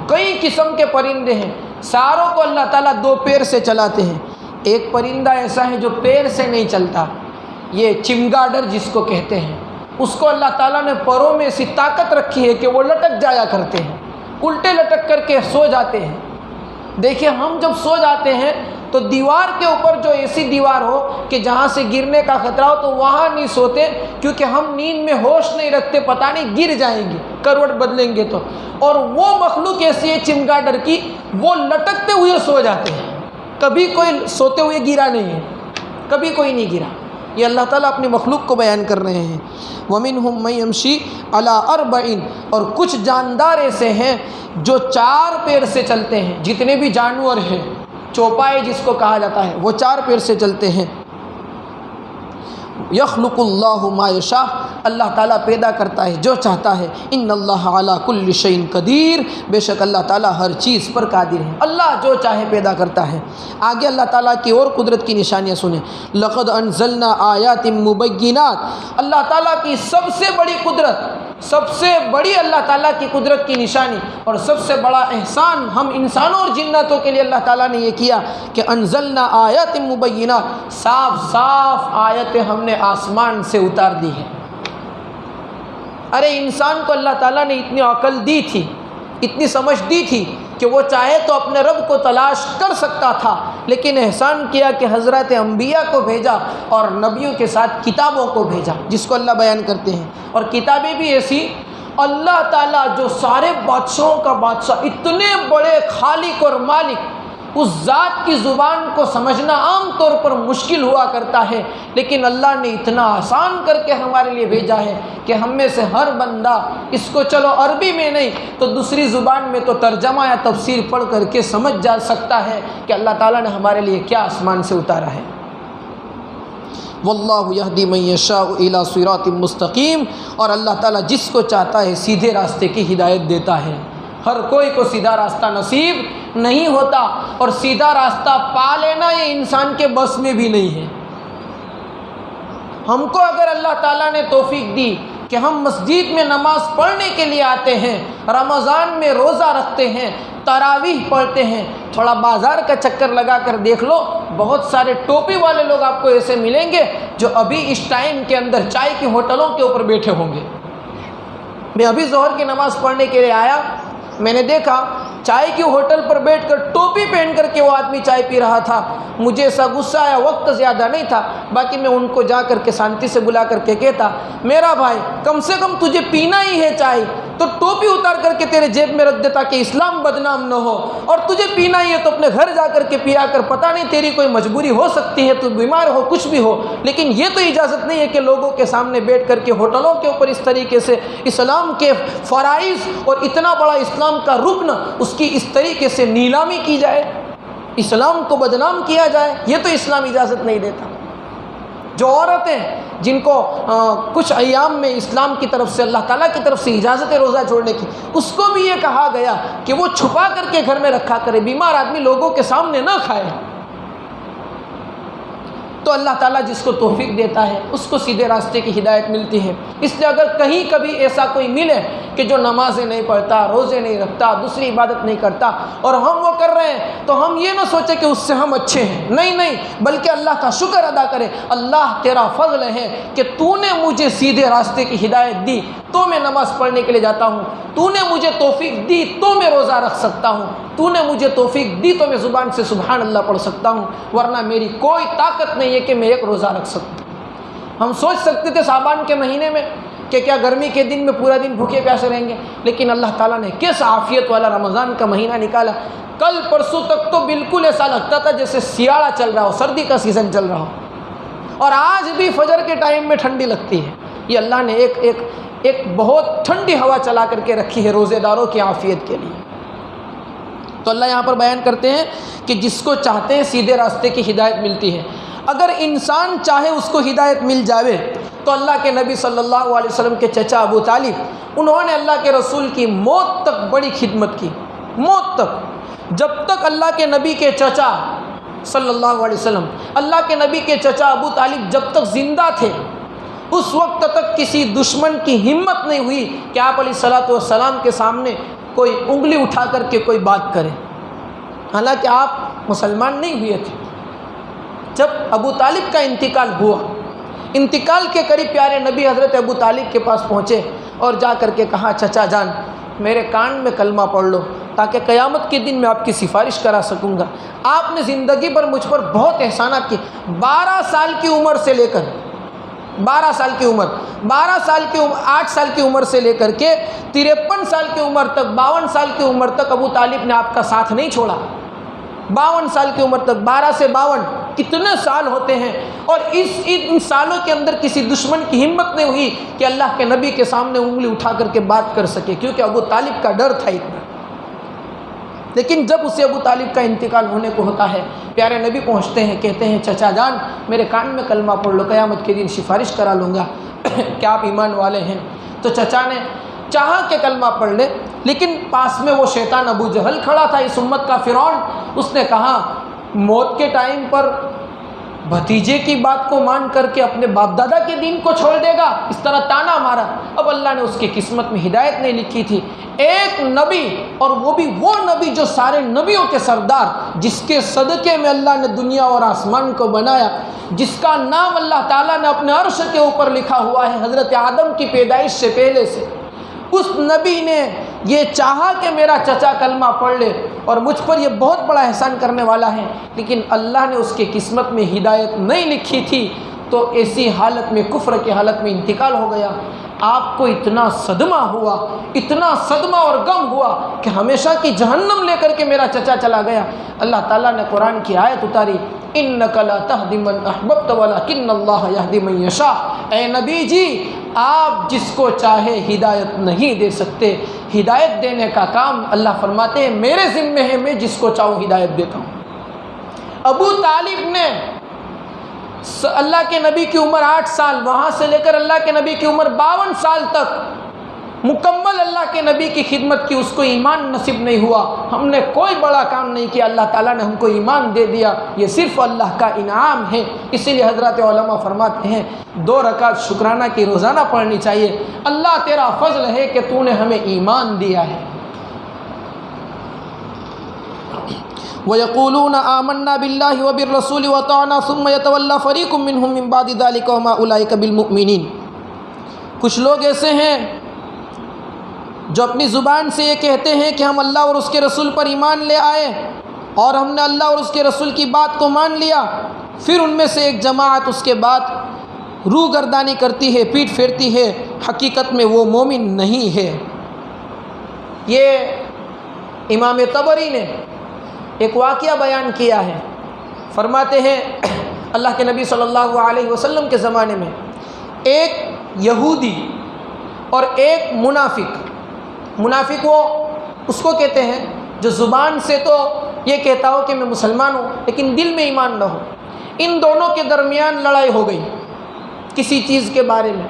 کئی قسم کے پرندے ہیں، ساروں کو اللہ تعالیٰ 2 پیر سے چلاتے ہیں۔ ایک پرندہ ایسا ہے جو پیر سے نہیں چلتا، یہ چمگاڈر جس کو کہتے ہیں، اس کو اللہ تعالیٰ نے پروں میں ایسی طاقت رکھی ہے کہ وہ لٹک جایا کرتے ہیں، الٹے لٹک کر کے سو جاتے ہیں۔ دیکھیے ہم جب سو جاتے ہیں تو دیوار کے اوپر جو ایسی دیوار ہو کہ جہاں سے گرنے کا خطرہ ہو تو وہاں نہیں سوتے، کیونکہ ہم نیند میں ہوش نہیں رکھتے، پتہ نہیں گر جائیں گے کروٹ بدلیں گے تو۔ اور وہ مخلوق ایسی ہے چمگاڈر کی، وہ لٹکتے ہوئے سو جاتے ہیں، کبھی کوئی سوتے ہوئے گرا نہیں ہے، کبھی کوئی نہیں گرا۔ یہ اللہ تعالیٰ اپنی مخلوق کو بیان کر رہے ہیں۔ وَمِنْهُمْ مَن يَمْشِي عَلَى 4، اور کچھ جاندار ایسے ہیں جو 4 پیر سے چلتے ہیں۔ جتنے بھی جانور ہیں، چوپائے جس کو کہا جاتا ہے، وہ 4 پیر سے چلتے ہیں۔ یخلق اللہ ما یشاء، اللہ تعالیٰ پیدا کرتا ہے جو چاہتا ہے۔ ان اللہ علی کل شیء قدیر، بے شک اللہ تعالیٰ ہر چیز پر قادر ہے، اللہ جو چاہے پیدا کرتا ہے۔ آگے اللہ تعالیٰ کی اور قدرت کی نشانیاں سنیں، لقد انزلنا آیات مبینات، اللہ تعالیٰ کی سب سے بڑی قدرت، سب سے بڑی اللہ تعالیٰ کی قدرت کی نشانی اور سب سے بڑا احسان ہم انسانوں اور جناتوں کے لیے اللہ تعالیٰ نے یہ کیا کہ انزلنا آیات مبینات، صاف صاف آیتیں ہم نے آسمان سے اتار دی ہیں۔ ارے انسان کو اللہ تعالیٰ نے اتنی عقل دی تھی، اتنی سمجھ دی تھی کہ وہ چاہے تو اپنے رب کو تلاش کر سکتا تھا، لیکن احسان کیا کہ حضرت انبیاء کو بھیجا اور نبیوں کے ساتھ کتابوں کو بھیجا، جس کو اللہ بیان کرتے ہیں۔ اور کتابیں بھی ایسی، اللہ تعالیٰ جو سارے بادشاہوں کا بادشاہ، اتنے بڑے خالق اور مالک، اس ذات کی زبان کو سمجھنا عام طور پر مشکل ہوا کرتا ہے، لیکن اللہ نے اتنا آسان کر کے ہمارے لیے بھیجا ہے کہ ہم میں سے ہر بندہ اس کو چلو عربی میں نہیں تو دوسری زبان میں تو ترجمہ یا تفسیر پڑھ کر کے سمجھ جا سکتا ہے کہ اللہ تعالیٰ نے ہمارے لیے کیا آسمان سے اتارا ہے۔ واللہ یہدی من یشاء الی صراط مستقیم، اور اللہ تعالیٰ جس کو چاہتا ہے سیدھے راستے کی ہدایت دیتا ہے۔ ہر کوئی کو سیدھا راستہ نصیب نہیں ہوتا، اور سیدھا راستہ پا لینا یہ انسان کے بس میں بھی نہیں ہے۔ ہم کو اگر اللہ تعالیٰ نے توفیق دی کہ ہم مسجد میں نماز پڑھنے کے لیے آتے ہیں، رمضان میں روزہ رکھتے ہیں، تراویح پڑھتے ہیں، تھوڑا بازار کا چکر لگا کر دیکھ لو، بہت سارے ٹوپی والے لوگ آپ کو ایسے ملیں گے جو ابھی اس ٹائم کے اندر چائے کی ہوٹلوں کے اوپر بیٹھے ہوں گے۔ میں ابھی ظہر کی نماز پڑھنے کے لیے آیا، میں نے دیکھا چائے کی ہوٹل پر بیٹھ کر ٹوپی پہن کر کے وہ آدمی چائے پی رہا تھا۔ مجھے ایسا غصہ آیا، وقت زیادہ نہیں تھا، باقی میں ان کو جا کر کے شانتی سے بلا کر کے کہتا، میرا بھائی کم سے کم تجھے پینا ہی ہے چائے تو ٹوپی اتار کر کے تیرے جیب میں رکھ دیتا کہ اسلام بدنام نہ ہو، اور تجھے پینا ہی ہے تو اپنے گھر جا کر کے پیا کر، پتہ نہیں تیری کوئی مجبوری ہو سکتی ہے، تو بیمار ہو، کچھ بھی ہو، لیکن یہ تو اجازت نہیں ہے کہ لوگوں کے سامنے بیٹھ کر کے ہوٹلوں کے اوپر اس طریقے سے اسلام کے فرائض اور اتنا بڑا اسلام کا رکن اس کی اس طریقے سے نیلامی کی جائے، اسلام کو بدنام کیا جائے، یہ تو اسلام اجازت نہیں دیتا۔ جو عورتیں جن کو کچھ ایام میں اسلام کی طرف سے، اللہ تعالیٰ کی طرف سے اجازت ہے روزہ چھوڑنے کی، اس کو بھی یہ کہا گیا کہ وہ چھپا کر کے گھر میں رکھا کرے، بیمار آدمی لوگوں کے سامنے نہ کھائے۔ تو اللہ تعالیٰ جس کو توفیق دیتا ہے اس کو سیدھے راستے کی ہدایت ملتی ہے۔ اس لیے اگر کہیں کبھی ایسا کوئی ملے کہ جو نمازیں نہیں پڑھتا، روزے نہیں رکھتا، دوسری عبادت نہیں کرتا، اور ہم وہ کر رہے ہیں، تو ہم یہ نہ سوچیں کہ اس سے ہم اچھے ہیں، نہیں، بلکہ اللہ کا شکر ادا کرے، اللہ تیرا فضل ہے کہ تو نے مجھے سیدھے راستے کی ہدایت دی تو میں نماز پڑھنے کے لیے جاتا ہوں، تو نے مجھے توفیق دی تو میں روزہ رکھ سکتا ہوں، تو نے مجھے توفیق دی تو میں زبان سے سبحان اللہ پڑھ سکتا ہوں، ورنہ میری کوئی طاقت نہیں ہے کہ میں ایک روزہ رکھ سکتا ہوں۔ ہم سوچ سکتے تھے شعبان کے مہینے میں کہ کیا گرمی کے دن میں پورا دن بھوکے پیاسے رہیں گے، لیکن اللہ تعالیٰ نے کس عافیت والا رمضان کا مہینہ نکالا۔ کل پرسوں تک تو بالکل ایسا لگتا تھا جیسے سیاڑا چل رہا ہو، سردی کا سیزن چل رہا ہو، اور آج بھی فجر کے ٹائم میں ٹھنڈی لگتی ہے۔ یہ اللہ نے ایک بہت ٹھنڈی ہوا چلا کر کے رکھی ہے روزے داروں کی عافیت کے لیے۔ تو اللہ یہاں پر بیان کرتے ہیں کہ جس کو چاہتے ہیں سیدھے راستے کی ہدایت ملتی ہے۔ اگر انسان چاہے اس کو ہدایت مل جاوے تو اللہ کے نبی صلی اللہ علیہ وسلم کے چچا ابو طالب، انہوں نے اللہ کے رسول کی موت تک بڑی خدمت کی، موت تک، جب تک اللہ کے نبی کے چچا صلی اللہ علیہ وسلم، اللہ کے نبی کے چچا ابو طالب جب تک زندہ تھے، اس وقت تک کسی دشمن کی ہمت نہیں ہوئی کہ آپ علیہ الصلوۃ والسلام کے سامنے کوئی انگلی اٹھا کر کے کوئی بات کرے، حالانکہ آپ مسلمان نہیں ہوئے تھے۔ جب ابو طالب کا انتقال ہوا، انتقال کے قریب پیارے نبی حضرت ابو طالب کے پاس پہنچے اور جا کر کے کہا، چچا جان میرے کان میں کلمہ پڑھ لو تاکہ قیامت کے دن میں آپ کی سفارش کرا سکوں گا۔ آپ نے زندگی پر مجھ پر بہت احسانات کیے، 12 سال کی عمر سے لے کر 8 سال کی عمر سے لے کر کے 53 سال کی عمر تک، 52 سال کی عمر تک ابو طالب نے آپ کا ساتھ نہیں چھوڑا۔ 52 سال کی عمر تک، 12 سے 52 کتنے سال ہوتے ہیں، اور ان سالوں کے اندر کسی دشمن کی ہمت نہیں ہوئی کہ اللہ کے نبی کے سامنے انگلی اٹھا کر کے بات کر سکے، کیونکہ ابو طالب کا ڈر تھا اتنا۔ لیکن جب اسے ابو طالب کا انتقال ہونے کو ہوتا ہے، پیارے نبی پہنچتے ہیں، کہتے ہیں چچا جان میرے کان میں کلمہ پڑھ لو، قیامت کے دن سفارش کرا لوں گا، کیا آپ ایمان والے ہیں؟ تو چچا نے چاہا کہ کلمہ پڑھ لے، لیکن پاس میں وہ شیطان ابو جہل کھڑا تھا، اس امت کا فرعون۔ اس نے کہا موت کے ٹائم پر بھتیجے کی بات کو مان کر کے اپنے باپ دادا کے دین کو چھوڑ دے گا، اس طرح تانا مارا۔ اب اللہ نے اس کی قسمت میں ہدایت نہیں لکھی تھی۔ ایک نبی، اور وہ بھی وہ نبی جو سارے نبیوں کے سردار، جس کے صدقے میں اللہ نے دنیا اور آسمان کو بنایا، جس کا نام اللہ تعالیٰ نے اپنے عرش کے اوپر لکھا ہوا ہے حضرت آدم کی پیدائش سے پہلے سے، اس نبی نے یہ چاہا کہ میرا چچا کلمہ پڑھ لے اور مجھ پر یہ بہت بڑا احسان کرنے والا ہے، لیکن اللہ نے اس کی قسمت میں ہدایت نہیں لکھی تھی، تو ایسی حالت میں، کفر کی حالت میں انتقال ہو گیا۔ آپ کو اتنا صدمہ ہوا، اتنا صدمہ اور غم ہوا کہ ہمیشہ کی جہنم لے کر کے میرا چچا چلا گیا۔ اللہ تعالیٰ نے قرآن کی آیت اتاری، اِنَّكَ لَا تَهْدِي مَنْ أَحْبَبْتَ وَلَكِنَّ اللَّهَ يَهْدِي مَن يَشَاءُ۔ اے نبی جی، آپ جس کو چاہے ہدایت نہیں دے سکتے، ہدایت دینے کا کام اللہ فرماتے ہیں میرے ذمہ ہے، میں جس کو چاہوں ہدایت دیتا ہوں۔ ابو طالب نے اللہ کے نبی کی عمر 8 سال، وہاں سے لے کر اللہ کے نبی کی عمر 52 سال تک مکمل اللہ کے نبی کی خدمت کی، اس کو ایمان نصیب نہیں ہوا۔ ہم نے کوئی بڑا کام نہیں کیا، اللہ تعالیٰ نے ہم کو ایمان دے دیا، یہ صرف اللہ کا انعام ہے۔ اسی لیے حضرات علماء فرماتے ہیں 2 رکعت شکرانہ کی روزانہ پڑھنی چاہیے۔ اللہ تیرا فضل ہے کہ تو نے ہمیں ایمان دیا ہے۔ وَيَقُولُونَ آمَنَّا بِاللَّهِ وَبِالرَّسُولِ وَأَطَعْنَا ثُمَّ يَتَوَلَّىٰ فَرِيقٌ مِّنْهُم مِّن بَعْدِ ذَٰلِكَ وَمَا أُولَٰئِكَ بِالْمُؤْمِنِينَ۔ کچھ لوگ ایسے ہیں جو اپنی زبان سے یہ کہتے ہیں کہ ہم اللہ اور اس کے رسول پر ایمان لے آئے اور ہم نے اللہ اور اس کے رسول کی بات کو مان لیا، پھر ان میں سے ایک جماعت اس کے بعد روح گردانی کرتی ہے، پیٹ پھیرتی ہے، حقیقت میں وہ مومن نہیں ہے۔ یہ امام طبری نے ایک واقعہ بیان کیا ہے، فرماتے ہیں اللہ کے نبی صلی اللہ علیہ وسلم کے زمانے میں ایک یہودی اور ایک منافق وہ اس کو کہتے ہیں جو زبان سے تو یہ کہتا ہو کہ میں مسلمان ہوں لیکن دل میں ایمان نہ ہو۔ ان دونوں کے درمیان لڑائی ہو گئی کسی چیز کے بارے میں۔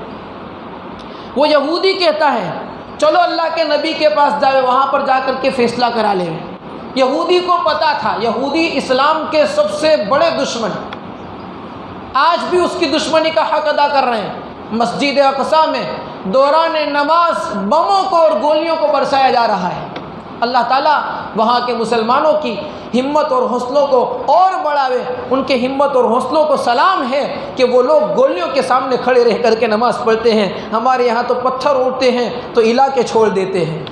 وہ یہودی کہتا ہے چلو اللہ کے نبی کے پاس جائے، وہاں پر جا کر کے فیصلہ کرا لیں۔ یہودی کو پتا تھا، یہودی اسلام کے سب سے بڑے دشمن، آج بھی اس کی دشمنی کا حق ادا کر رہے ہیں۔ مسجد اقصی میں دوران نماز بموں کو اور گولیوں کو برسایا جا رہا ہے۔ اللہ تعالیٰ وہاں کے مسلمانوں کی ہمت اور حوصلوں کو اور بڑھاوے، ان کے ہمت اور حوصلوں کو سلام ہے کہ وہ لوگ گولیوں کے سامنے کھڑے رہ کر کے نماز پڑھتے ہیں۔ ہمارے یہاں تو پتھر اڑتے ہیں تو علاقے چھوڑ دیتے ہیں۔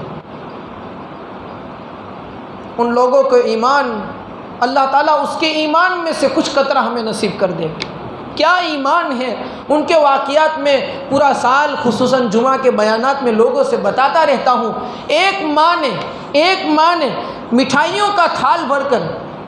ان لوگوں کو ایمان، اللہ تعالیٰ اس کے ایمان میں سے کچھ قطرہ ہمیں نصیب کر دے۔ کیا ایمان ہے ان کے واقعات میں پورا سال خصوصاً جمعہ کے بیانات میں لوگوں سے بتاتا رہتا ہوں۔ ایک ماں نے مٹھائیوں کا تھال بھر کر،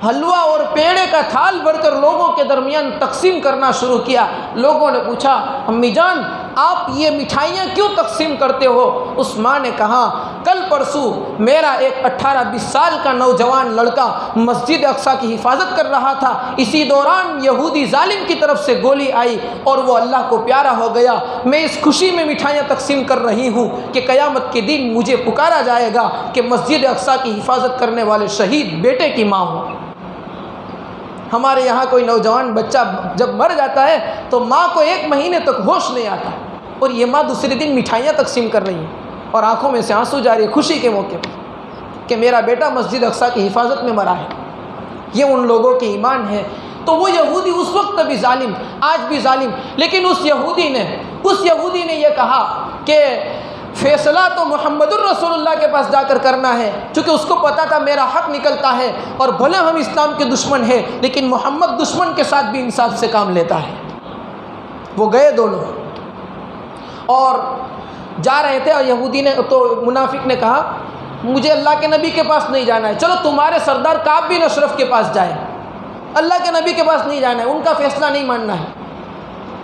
حلوہ اور پیڑے کا تھال بھر کر لوگوں کے درمیان تقسیم کرنا شروع کیا۔ لوگوں نے پوچھا امی جان آپ یہ مٹھائیاں کیوں تقسیم کرتے ہو؟ اس ماں نے کہا کل پرسوں میرا ایک 18-20 سال کا نوجوان لڑکا مسجد اقصی کی حفاظت کر رہا تھا، اسی دوران یہودی ظالم کی طرف سے گولی آئی اور وہ اللہ کو پیارا ہو گیا۔ میں اس خوشی میں مٹھائیاں تقسیم کر رہی ہوں کہ قیامت کے دن مجھے پکارا جائے گا کہ مسجد اقصی کی حفاظت کرنے والے شہید بیٹے کی ماں ہوں۔ ہمارے یہاں کوئی نوجوان بچہ جب مر جاتا ہے تو ماں کو 1 مہینے تک ہوش نہیں آتا، اور یہ ماں دوسرے دن مٹھائیاں تقسیم کر رہی ہے اور آنکھوں میں سے آنسو جاری ہے خوشی کے موقع پر کہ میرا بیٹا مسجد اقصی کی حفاظت میں مرا ہے۔ یہ ان لوگوں کی ایمان ہے۔ تو وہ یہودی اس وقت بھی ظالم، آج بھی ظالم، لیکن اس یہودی نے یہ کہا کہ فیصلہ تو محمد الرسول اللہ کے پاس جا کر کرنا ہے، چونکہ اس کو پتا تھا میرا حق نکلتا ہے، اور بھلے ہم اسلام کے دشمن ہیں لیکن محمد دشمن کے ساتھ بھی انصاف سے کام لیتا ہے۔ وہ گئے دونوں اور جا رہے تھے، اور یہودی نے تو منافق نے کہا مجھے اللہ کے نبی کے پاس نہیں جانا ہے، چلو تمہارے سردار کعب بن اشرف کے پاس جائے، اللہ کے نبی کے پاس نہیں جانا ہے، ان کا فیصلہ نہیں ماننا ہے۔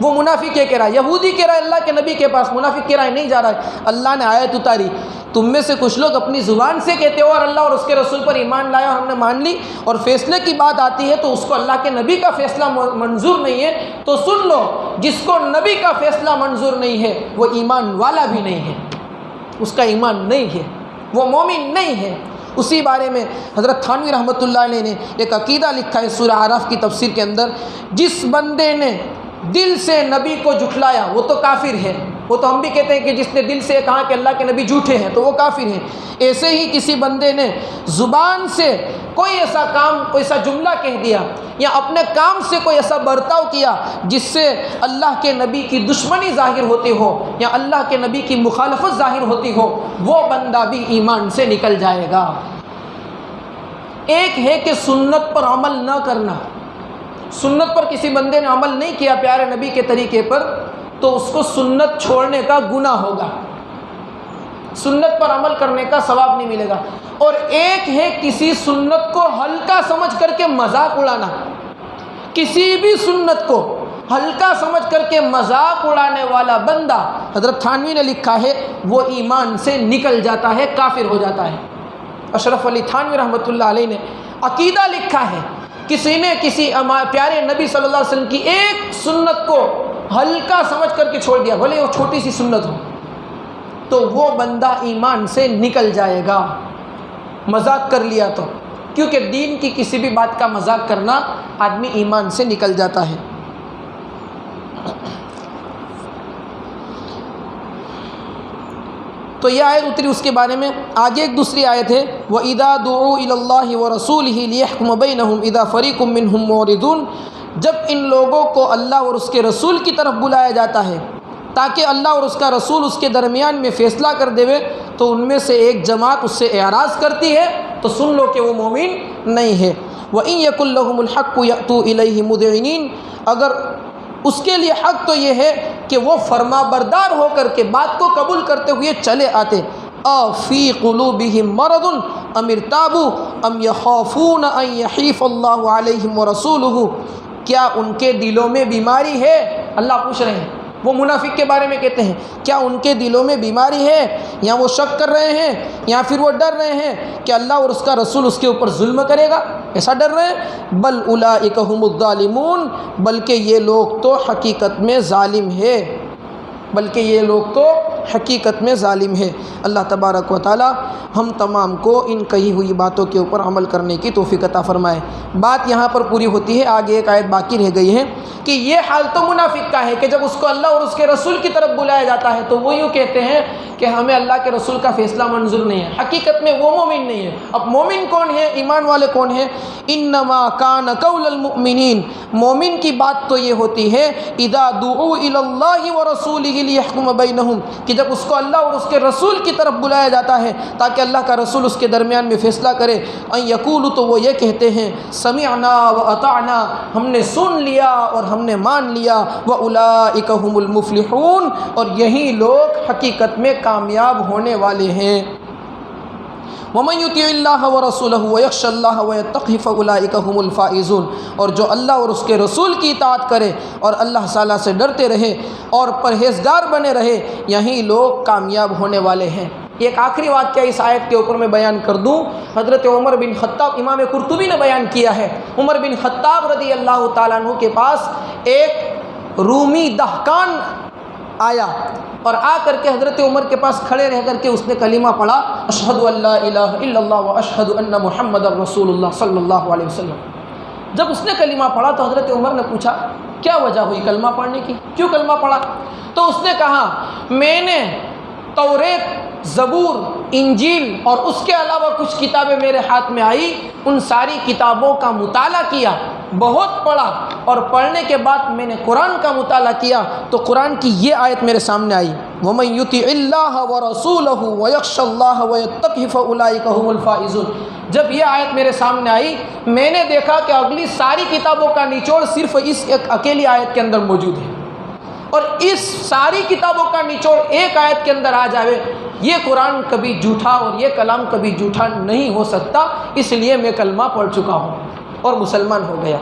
وہ منافق یہ کہہ رہا ہے، یہودی کہہ رہا ہے اللہ کے نبی کے پاس، منافق کہہ رہا ہے نہیں جا رہا ہے۔ اللہ نے آیت اتاری تم میں سے کچھ لوگ اپنی زبان سے کہتے ہو اور اللہ اور اس کے رسول پر ایمان لایا اور ہم نے مان لی، اور فیصلے کی بات آتی ہے تو اس کو اللہ کے نبی کا فیصلہ منظور نہیں ہے۔ تو سن لو، جس کو نبی کا فیصلہ منظور نہیں ہے وہ ایمان والا بھی نہیں ہے، اس کا ایمان نہیں ہے، وہ مومن نہیں ہے۔ اسی بارے میں حضرت تھانوی رحمۃ اللہ علیہ نے ایک عقیدہ لکھا ہے سورہ اعراف کی تفسیر کے اندر، جس بندے نے دل سے نبی کو جھٹلایا وہ تو کافر ہے۔ وہ تو ہم بھی کہتے ہیں کہ جس نے دل سے کہا کہ اللہ کے نبی جھوٹے ہیں تو وہ کافر ہیں۔ ایسے ہی کسی بندے نے زبان سے کوئی ایسا کام، کوئی ایسا جملہ کہہ دیا یا اپنے کام سے کوئی ایسا برتاؤ کیا جس سے اللہ کے نبی کی دشمنی ظاہر ہوتی ہو یا اللہ کے نبی کی مخالفت ظاہر ہوتی ہو، وہ بندہ بھی ایمان سے نکل جائے گا۔ ایک ہے کہ سنت پر عمل نہ کرنا، سنت پر کسی بندے نے عمل نہیں کیا پیارے نبی کے طریقے پر، تو اس کو سنت چھوڑنے کا گناہ ہوگا، سنت پر عمل کرنے کا ثواب نہیں ملے گا۔ اور ایک ہے کسی سنت کو ہلکا سمجھ کر کے مذاق اڑانا، کسی بھی سنت کو ہلکا سمجھ کر کے مذاق اڑانے والا بندہ، حضرت تھانوی نے لکھا ہے، وہ ایمان سے نکل جاتا ہے، کافر ہو جاتا ہے۔ اشرف علی تھانوی رحمۃ اللہ علیہ نے عقیدہ لکھا ہے، کسی نے کسی پیارے نبی صلی اللہ علیہ وسلم کی ایک سنت کو ہلکا سمجھ کر کے چھوڑ دیا، بھلے وہ چھوٹی سی سنت ہو، تو وہ بندہ ایمان سے نکل جائے گا، مذاق کر لیا تو، کیونکہ دین کی کسی بھی بات کا مذاق کرنا آدمی ایمان سے نکل جاتا ہے۔ تو یہ آیت اتری اس کے بارے میں۔ آگے ایک دوسری آیت ہے، وَإِذَا دُعُوا إِلَى اللَّهِ وَرَسُولِهِ لِيَحْكُمَ بَيْنَهُمْ إِذَا فَرِيقٌ مِّنْهُمْ مُعْرِضُونَ، جب ان لوگوں کو اللہ اور اس کے رسول کی طرف بلایا جاتا ہے تاکہ اللہ اور اس کا رسول اس کے درمیان میں فیصلہ کر دے، تو ان میں سے ایک جماعت اس سے اعراض کرتی ہے، تو سن لو کہ وہ مومن نہیں ہے۔ وَإِن يَكُن لَّهُمُ الْحَقُّ يَأْتُوا إِلَيْهِ مُذْعِنِينَ، اگر اس کے لیے حق تو یہ ہے کہ وہ فرما بردار ہو کر کے بات کو قبول کرتے ہوئے چلے آتے۔ فِي قُلُوبِهِم مَّرَضٌ أَمِ ارْتَابُوا أَمْ يَخَافُونَ أَن يَحِيفَ اللَّهُ عَلَيْهِمْ وَرَسُولُهُ، کیا ان کے دلوں میں بیماری ہے؟ اللہ پوچھ رہے ہیں، وہ منافق کے بارے میں کہتے ہیں کیا ان کے دلوں میں بیماری ہے، یا وہ شک کر رہے ہیں، یا پھر وہ ڈر رہے ہیں کہ اللہ اور اس کا رسول اس کے اوپر ظلم کرے گا، ایسا ڈر رہے ہیں؟ بل اولئک هم الظالمون، بلکہ یہ لوگ تو حقیقت میں ظالم ہے، بلکہ یہ لوگ تو حقیقت میں ظالم ہے۔ اللہ تبارک و تعالی ہم تمام کو ان کہی ہوئی باتوں کے اوپر عمل کرنے کی توفیق عطا فرمائے۔ بات یہاں پر پوری ہوتی ہے، آگے ایک آیت باقی رہ گئی ہے کہ یہ حال تو منافق کا ہے کہ جب اس کو اللہ اور اس کے رسول کی طرف بلایا جاتا ہے تو وہ یوں کہتے ہیں کہ ہمیں اللہ کے رسول کا فیصلہ منظور نہیں ہے، حقیقت میں وہ مومن نہیں ہے۔ اب مومن کون ہے، ایمان والے کون ہیں؟ انما کان قول المؤمنین، مومن کی بات تو یہ ہوتی ہے اذا دعوا الی اللہ ورسولہ لیحکم بینہم، کہ جب اس کو اللہ اور اس کے رسول کی طرف بلایا جاتا ہے تاکہ اللہ کا رسول اس کے درمیان میں فیصلہ کرے، ان یقولوا، تو وہ یہ کہتے ہیں سمعنا واطعنا، ہم نے سن لیا اور ہم نے مان لیا، واولئک هم المفلحون، اور یہی لوگ حقیقت میں کامیاب ہونے والے ہیں۔ وَمَن يُطِعِ اللَّهَ وَرَسُولَهُ وَيَخْشَ اللَّهَ وَيَتَّقْهِ فَأُولَٰئِكَ هُمُ الْفَائِزُونَ، اور جو اللہ اور اس کے رسول کی اطاعت کرے اور اللہ تعالیٰ سے ڈرتے رہے اور پرہیزگار بنے رہے، یہی لوگ کامیاب ہونے والے ہیں۔ ایک آخری واقعہ اس آیت کے اوپر میں بیان کر دوں۔ حضرت عمر بن خطاب، امام قرطبی نے بیان کیا ہے، عمر بن خطاب رضی اللہ تعالیٰ عنہ کے پاس ایک رومی دہقان آیا اور آ کر کے حضرت عمر کے پاس کھڑے رہ کر کے اس نے کلمہ پڑھا، اشہد ان لا الہ الا اللہ واشہد ان محمد رسول اللہ صلی اللہ علیہ وسلم۔ جب اس نے کلمہ پڑھا تو حضرت عمر نے پوچھا کیا وجہ ہوئی کلمہ پڑھنے کی، کیوں کلمہ پڑھا؟ تو اس نے کہا میں نے توریت، زبور، انجیل اور اس کے علاوہ کچھ کتابیں میرے ہاتھ میں آئی، ان ساری کتابوں کا مطالعہ کیا، بہت پڑھا، اور پڑھنے کے بعد میں نے قرآن کا مطالعہ کیا تو قرآن کی یہ آیت میرے سامنے آئی، وَمَن يُطِعِ اللَّهَ وَرَسُولَهُ وَيَخْشَ اللَّهَ وَيَتَّقْهِ فَأُولَٰئِكَ هُمُ الْفَائِزُونَ۔ جب یہ آیت میرے سامنے آئی میں نے دیکھا کہ اگلی ساری کتابوں کا نچوڑ صرف اس ایک اکیلی آیت کے اندر موجود ہے، اور اس ساری کتابوں کا نچوڑ ایک آیت کے اندر آ جاوے، یہ قرآن کبھی جھوٹا اور یہ کلام کبھی جھوٹا نہیں ہو سکتا، اس لیے میں کلمہ پڑھ چکا ہوں اور مسلمان ہو گیا۔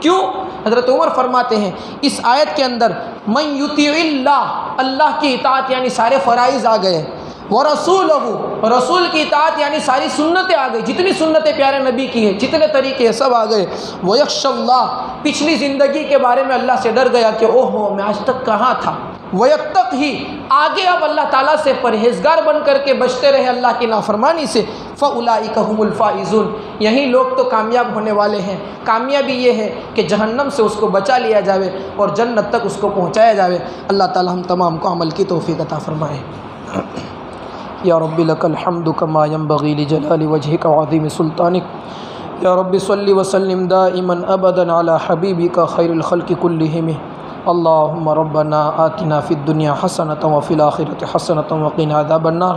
کیوں؟ حضرت عمر فرماتے ہیں اس آیت کے اندر من یطیع اللہ، اللہ کی اطاعت یعنی سارے فرائض آ گئے، ورسولہ، رسول کی اطاعت یعنی ساری سنتیں آ گئی، جتنی سنتیں پیارے نبی کی ہیں، جتنے طریقے ہیں سب آ گئے، ویخشى اللہ، پچھلی زندگی کے بارے میں اللہ سے ڈر گیا کہ اوہو میں آج تک کہاں تھا، ویتقی، آگے اب اللہ تعالیٰ سے پرہیزگار بن کر کے بچتے رہے اللہ کی نافرمانی سے، فاولئک هم الفائزون، یہی لوگ تو کامیاب ہونے والے ہیں۔ کامیابی یہ ہے کہ جہنم سے اس کو بچا لیا جاوے اور جنت تک اس کو پہنچایا جاوے۔ اللہ تعالیٰ ہم تمام کو عمل کی توفیق عطا فرمائے۔ یا رب لک الحمد کما ینبغی لجلال وجہک وعظیم سلطانک، یا رب صلی وسلم دائما ابدا علی حبیبک خیر الخلق کلہم، اللہم ربنا آتنا فی الدنیا حسنۃ وفی الآخرۃ حسنۃ وقنا عذاب النار،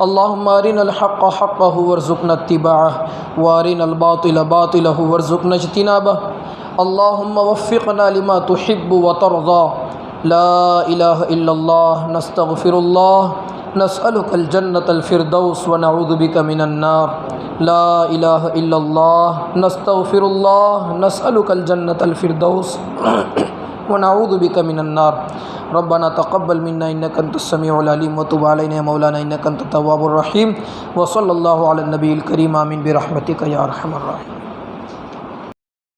اللہم ارنا الحق حقہ وارزقنا اتباعہ وارنا الباطل باطلہ وارزقنا اجتنابہ، اللہم وفقنا لما تحب وترضى لا الہ الا اللہ نستغفر اللہ نسألک الجنة الفردوس ونعوذ بک من النار لا الہ الا اللہ نستغفر اللہ نسألک الجنة الفردوس ونعوذ بک من النار ربنا تقبل منا انك انت السميع العليم وتب علينا يا مولانا انك انت التواب الرحيم وصلى الله على النبي الكريم آمين برحمتك يا ارحم الراحمين.